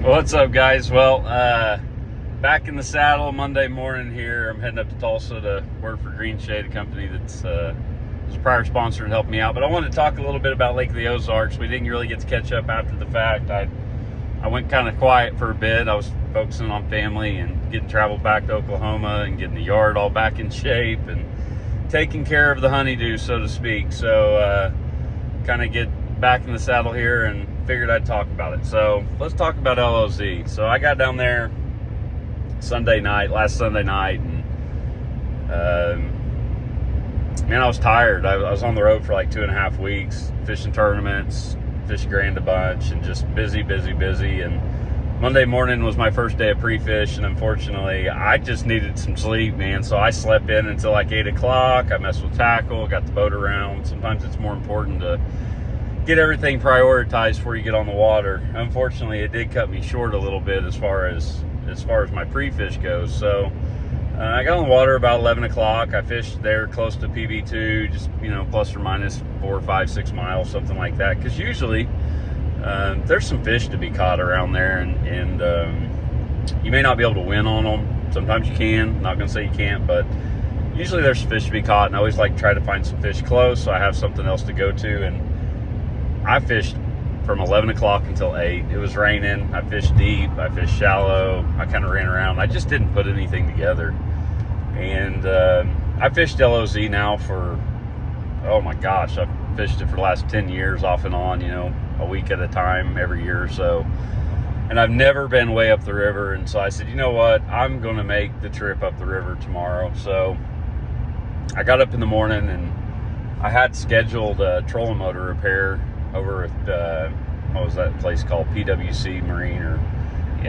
What's up, guys? Well, back in the saddle Monday morning here. I'm heading up to Tulsa to work for Green Shade, a company that's was a prior sponsor and helped me out. But I wanted to talk a little bit about Lake of the Ozarks. We didn't really get to catch up after the fact. I went kind of quiet for a bit. I was focusing on family and getting travel back to Oklahoma and getting the yard all back in shape and taking care of the honeydew, so to speak. So kind of get back in the saddle here and figured I'd talk about it. So let's talk about LOZ. So I got down there last Sunday night, and man, I was tired. I was on the road for like 2.5 weeks, fishing tournaments, fishing grand a bunch, and just busy. And Monday morning was my first day of pre-fish, and unfortunately I just needed some sleep, man. So I slept in until like 8 o'clock. I messed with tackle, got the boat around. Sometimes it's more important to get everything prioritized before you get on the water. Unfortunately, it did cut me short a little bit as far as my pre-fish goes. So I got on the water about 11 o'clock. I fished there close to PB2, just, plus or minus 4, 5, 6 miles, something like that. Because usually there's some fish to be caught around there, and you may not be able to win on them. Sometimes you can. Not going to say you can't, but usually there's fish to be caught, and I always like to try to find some fish close so I have something else to go to. And I fished from 11 o'clock until 8. It was raining. I fished deep. I fished shallow. I kind of ran around. I just didn't put anything together. And I fished LOZ now for, oh my gosh, I've fished it for the last 10 years off and on, a week at a time, every year or so. And I've never been way up the river. And so I said, you know what? I'm going to make the trip up the river tomorrow. So I got up in the morning, and I had scheduled a trolling motor repair over at, what was that place called? PWC Marine, or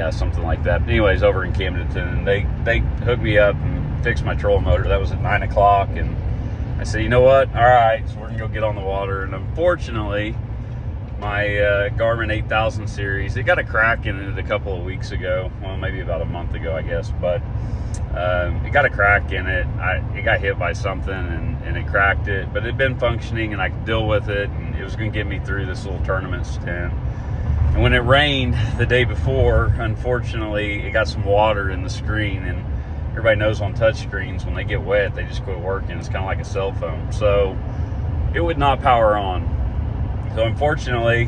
something like that. But anyways, over in Camdenton, and they hooked me up and fixed my trolling motor. That was at 9 o'clock, and I said, you know what? All right, so we're gonna go get on the water. And unfortunately, my Garmin 8000 series, it got a crack in it a couple of weeks ago. Well, maybe about a month ago, I guess. But it got a crack in it. It got hit by something, and it cracked it. But it had been functioning, and I could deal with it, and it was going to get me through this little tournament stint. And when it rained the day before, unfortunately, it got some water in the screen. And everybody knows on touch screens, when they get wet, they just quit working. It's kind of like a cell phone. So it would not power on. So unfortunately,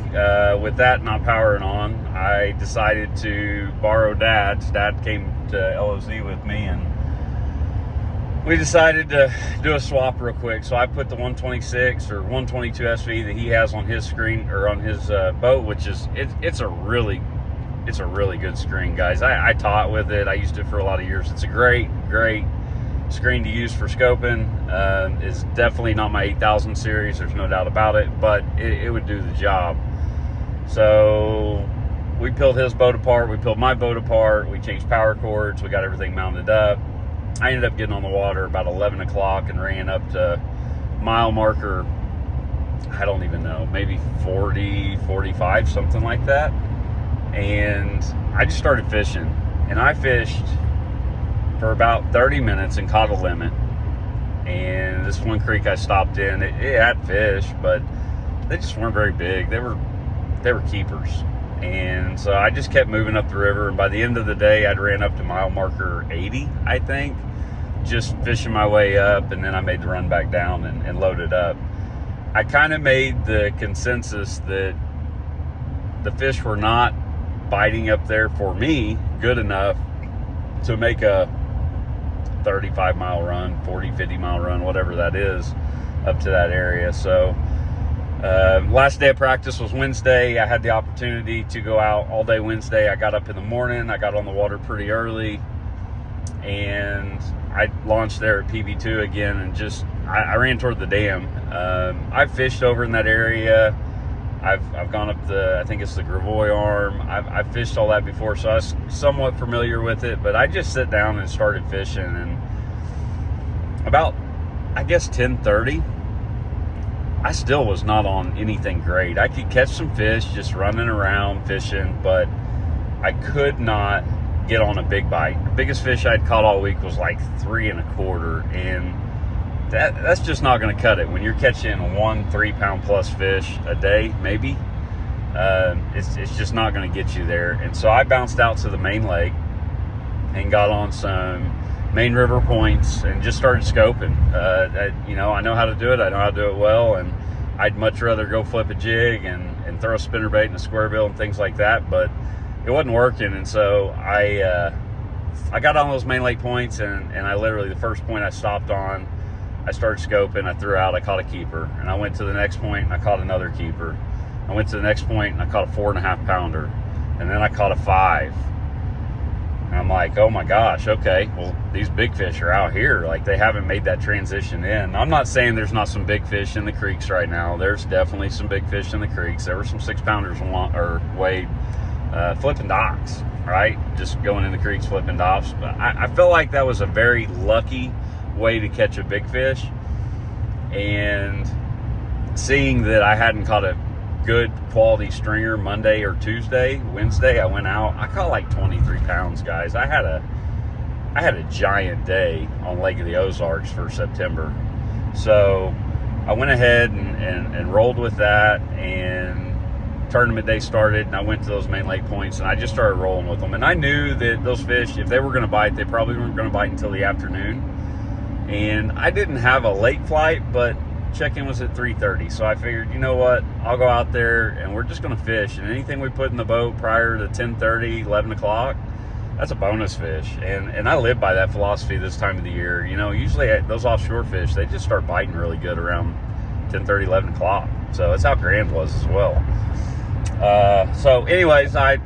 with that not powering on, I decided to borrow Dad's. Dad came to LOZ with me, and we decided to do a swap real quick. So I put the 126 or 122 SV that he has on his screen, or on his boat, which is it's a really good screen, guys. I taught with it. I used it for a lot of years. It's a great screen to use for scoping. Is definitely not my 8000 series, there's no doubt about it, but it would do the job. So we peeled his boat apart, we peeled my boat apart, we changed power cords, we got everything mounted up. I ended up getting on the water about 11 o'clock and ran up to mile marker, I don't even know, maybe 40, 45, something like that. And I just started fishing, and I fished for about 30 minutes and caught a limit. And this one creek I stopped in, it had fish, but they just weren't very big. They were keepers. And so I just kept moving up the river, and by the end of the day, I'd ran up to mile marker 80, I think, just fishing my way up, and then I made the run back down and loaded up. I kind of made the consensus that the fish were not biting up there for me good enough to make a 35-mile run, 40, 50-mile run, whatever that is, up to that area. So last day of practice was Wednesday. I had the opportunity to go out all day Wednesday. I got up in the morning. I got on the water pretty early, and I launched there at PB2 again, and just I ran toward the dam. I've fished over in that area. I've gone up I think it's the Gravois Arm. I've fished all that before, so I was somewhat familiar with it. But I just sat down and started fishing, and about, I guess, 10:30, I still was not on anything great. I could catch some fish just running around fishing, but I could not get on a big bite. The biggest fish I'd caught all week was like 3 1/4, and that's just not going to cut it when you're catching 1 3-pound plus fish a day, maybe. it's just not going to get you there. And so I bounced out to the main lake and got on some main river points and just started scoping. I know how to do it. I know how to do it well, and I'd much rather go flip a jig and throw a spinnerbait and a square bill and things like that, but it wasn't working. And so I got on those main lake points, and I literally, the first point I stopped on, I started scoping, I threw out, I caught a keeper, and I went to the next point and I caught another keeper. I went to the next point and I caught a 4.5 pounder, and then I caught a 5. And I'm like, oh my gosh, okay, well, these big fish are out here. Like, they haven't made that transition in. I'm not saying there's not some big fish in the creeks right now. There's definitely some big fish in the creeks. There were some 6-pounders weighed flipping docks, right? Just going in the creeks, flipping docks. But I felt like that was a very lucky way to catch a big fish. And seeing that I hadn't caught a good quality stringer Monday or Tuesday, Wednesday, I went out, I caught like 23 pounds, guys. I had a giant day on Lake of the Ozarks for September. So I went ahead and rolled with that, and tournament day started, and I went to those main lake points, and I just started rolling with them. And I knew that those fish, if they were going to bite, they probably weren't going to bite until the afternoon. And I didn't have a late flight, but check-in was at 3:30, so I figured, you know what, I'll go out there and we're just going to fish, and anything we put in the boat prior to 10:30, 11 o'clock, that's a bonus fish. And I live by that philosophy this time of the year. Usually those offshore fish, they just start biting really good around 10:30, 11 o'clock. So that's how Grand was as well. So anyways, I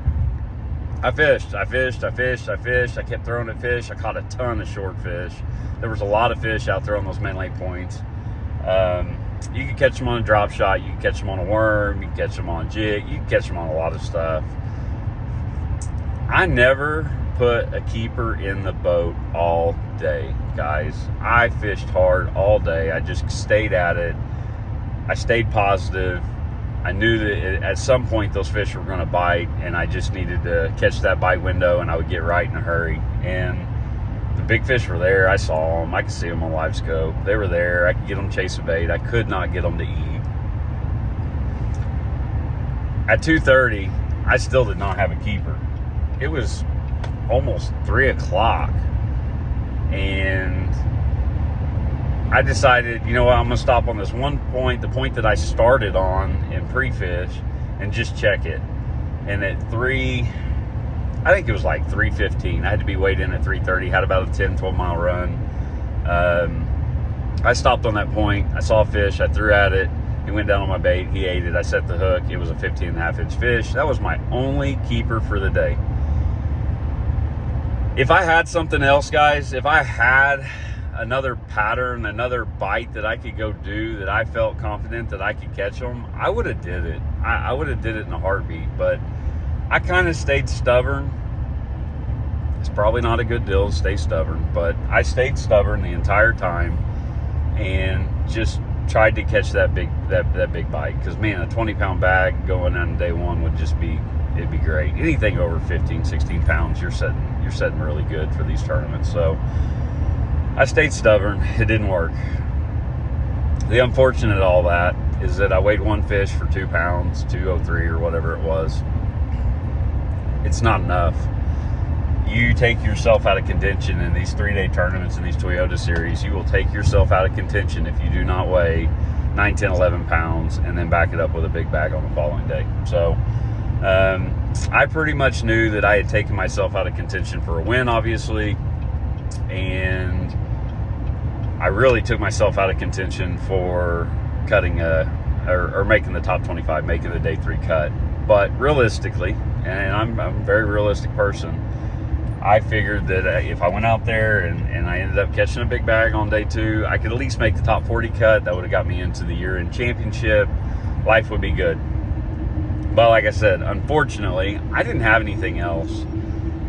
fished. I kept throwing at fish. I caught a ton of short fish. There was a lot of fish out there on those main lake points. You can catch them on a drop shot, you can catch them on a worm, you can catch them on a jig, you can catch them on a lot of stuff. I never put a keeper in the boat all day, guys. I fished hard all day. I just stayed at it. I stayed positive. I knew that at some point those fish were going to bite, and I just needed to catch that bite window, and I would get right in a hurry. And the big fish were there. I saw them. I could see them on live scope. They were there. I could get them chasing bait. I could not get them to eat. At 2:30, I still did not have a keeper. It was almost 3 o'clock. And I decided, you know what, I'm going to stop on this one point, the point that I started on in pre-fish, and just check it. And at I think it was like 3:15. I had to be weighed in at 3:30. Had about a 10, 12-mile run. I stopped on that point. I saw a fish. I threw at it. He went down on my bait. He ate it. I set the hook. It was a 15.5-inch fish. That was my only keeper for the day. If I had something else, guys, if I had another pattern, another bite that I could go do, that I felt confident that I could catch them, I would have did it. I would have did it in a heartbeat. But I kind of stayed stubborn. It's probably not a good deal to stay stubborn, but I stayed stubborn the entire time and just tried to catch that big bite. Because, man, a 20-pound bag going on day one would just be, it'd be great. Anything over 15, 16 pounds, you're setting really good for these tournaments. So I stayed stubborn. It didn't work. The unfortunate of all that is that I weighed one fish for 2 pounds, 203 or whatever it was. It's not enough. You take yourself out of contention in these 3-day tournaments in these Toyota series. You will take yourself out of contention if you do not weigh 9, 10, 11 pounds and then back it up with a big bag on the following day. So I pretty much knew that I had taken myself out of contention for a win, obviously, and I really took myself out of contention for cutting or making the top 25, making the day 3 cut. But realistically, and I'm a very realistic person, I figured that if I went out there and I ended up catching a big bag on day 2, I could at least make the top 40 cut. That would have got me into the year-end championship. Life would be good. But like I said, unfortunately, I didn't have anything else,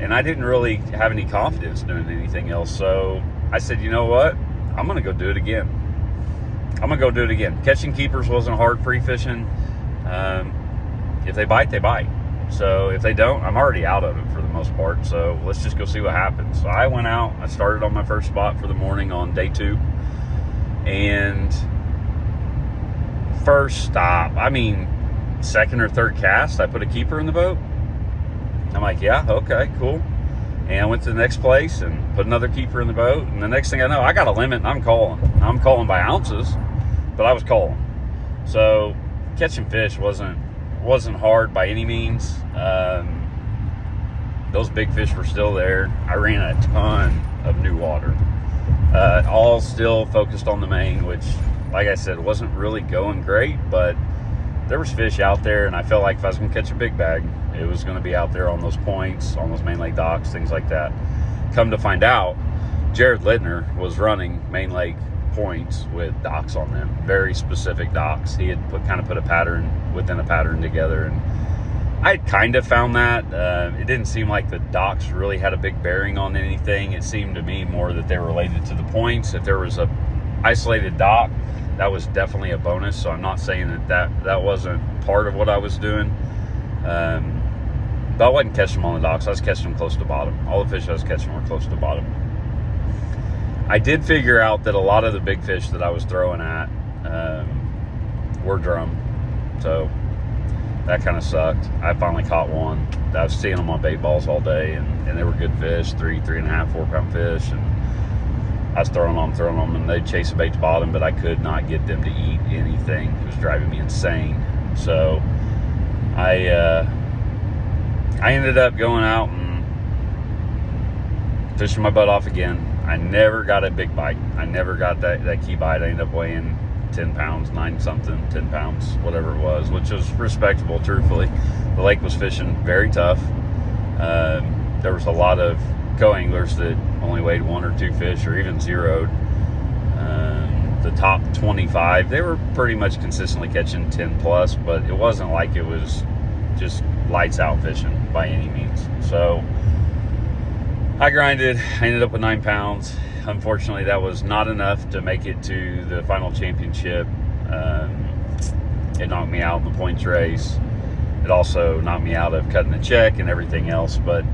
and I didn't really have any confidence doing anything else. So I said, you know what? I'm going to go do it again. Catching keepers wasn't hard pre-fishing. If they bite, they bite. So if they don't, I'm already out of it for the most part. So let's just go see what happens. So I went out. I started on my first spot for the morning on day 2. And first stop, I mean, second or third cast, I put a keeper in the boat. I'm like, yeah, okay, cool. And I went to the next place and put another keeper in the boat. And the next thing I know, I got a limit and I'm calling. I'm calling by ounces, but I was calling. So catching fish wasn't hard by any means. Those big fish were still there. I ran a ton of new water, all still focused on the main, which, like I said, wasn't really going great, but there was fish out there, and I felt like if I was going to catch a big bag, it was going to be out there on those points, on those main lake docks, things like that. Come to find out, Jared Littner was running main lake points with docks on them, very specific docks. He had kind of put a pattern within a pattern together, and I kind of found that. It didn't seem like the docks really had a big bearing on anything. It seemed to me more that they were related to the points. If there was a isolated dock, that was definitely a bonus. So I'm not saying that wasn't part of what I was doing. But I wasn't catching them on the docks. I was catching them close to bottom. All the fish I was catching were close to bottom. I did figure out that a lot of the big fish that I was throwing at were drum. So that kind of sucked. I finally caught one. I was seeing them on bait balls all day, and they were good fish, 3.5, 4 pound fish. And I was throwing them, and they'd chase the bait to bottom, but I could not get them to eat anything. It was driving me insane. So I ended up going out and fishing my butt off again. I never got a big bite. I never got that key bite. I ended up weighing 10 pounds, 9 something, 10 pounds, whatever it was, which was respectable, truthfully. The lake was fishing very tough. There was a lot of co-anglers that only weighed 1 or 2 fish, or even zeroed. The top 25, they were pretty much consistently catching 10 plus, but it wasn't like it was just lights out fishing by any means. So I grinded. I ended up with 9 pounds. Unfortunately, that was not enough to make it to the final championship. It knocked me out in the points race. It also knocked me out of cutting the check and everything else. But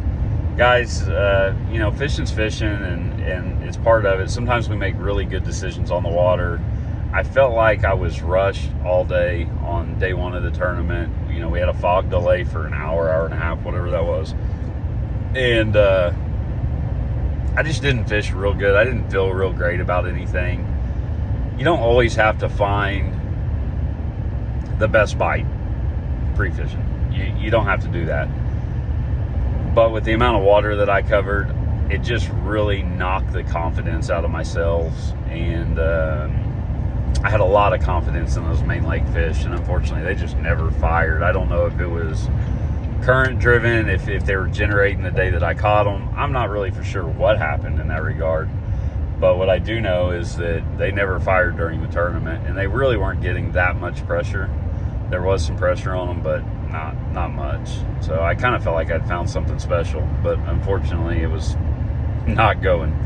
guys, fishing's fishing, and it's part of it. Sometimes we make really good decisions on the water. I felt like I was rushed all day on day one of the tournament. We had a fog delay for an hour and a half, whatever that was. And I just didn't fish real good. I didn't feel real great about anything. You don't always have to find the best bite pre-fishing. You don't have to do that. But with the amount of water that I covered, it just really knocked the confidence out of myself. And I had a lot of confidence in those main lake fish, and unfortunately they just never fired. I don't know if it was current driven, if they were generating the day that I caught them. I'm not really for sure what happened in that regard, but what I do know is that they never fired during the tournament, and they really weren't getting that much pressure. There was some pressure on them, but not much. So I kind of felt like I'd found something special, but unfortunately it was not going.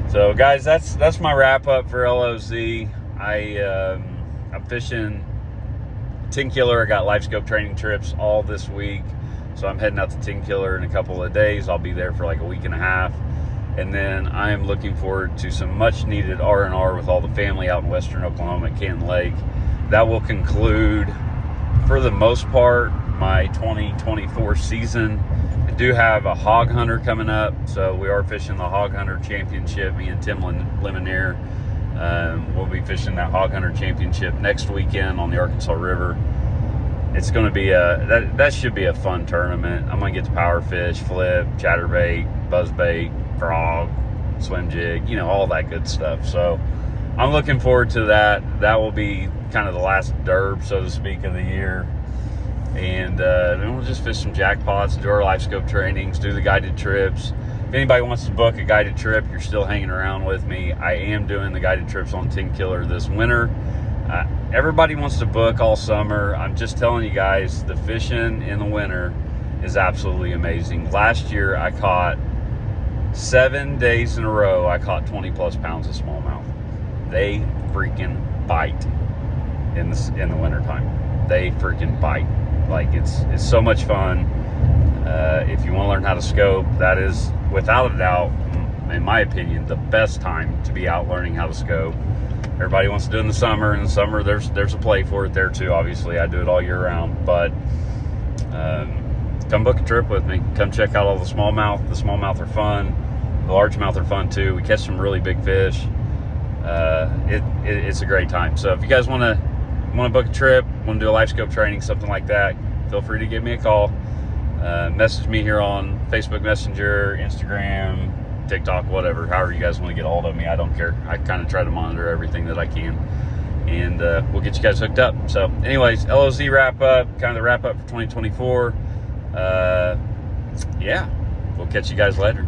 So guys, that's my wrap up for LOZ. I'm fishing 10 Killer. I got live scope training trips all this week. So I'm heading out to 10 Killer in a couple of days. I'll be there for like a week and a half. And then I am looking forward to some much needed R&R with all the family out in western Oklahoma at Canton Lake. That will conclude, for the most part, my 2024 season. I do have a hog hunter coming up. So we are fishing the Hog Hunter Championship. Me and Tim Lemonier. We'll be fishing that Hog Hunter Championship next weekend on the Arkansas River. It's going to be that should be a fun tournament. I'm going to get to power fish, flip, chatterbait, buzzbait, frog, swim jig, all that good stuff. So I'm looking forward to that. That will be kind of the last derb, so to speak, of the year. And then we'll just fish some jackpots, do our live scope trainings, do the guided trips. If anybody wants to book a guided trip, you're still hanging around with me. I am doing the guided trips on 10 Killer this winter. Everybody wants to book all summer. I'm just telling you guys, the fishing in the winter is absolutely amazing. Last year, I caught 7 days in a row. I caught 20 plus pounds of smallmouth. They freaking bite in the wintertime. They freaking bite. Like it's so much fun. If you want to learn how to scope, that is without a doubt, in my opinion, the best time to be out learning how to scope. everybody wants to do in the summer. In the summer, there's a play for it there too. Obviously, I do it all year round, but come book a trip with me. Come check out all the smallmouth. The smallmouth are fun. The largemouth are fun too. We catch some really big fish. It's a great time. So if you guys want to book a trip, want to do a life scope training, something like that, feel free to give me a call. Message me here on Facebook Messenger, Instagram, TikTok, whatever, however you guys want to get a hold of me. I don't care. I kind of try to monitor everything that I can, and we'll get you guys hooked up. So anyways, LOZ wrap up, kind of the wrap up for 2024. Yeah, we'll catch you guys later.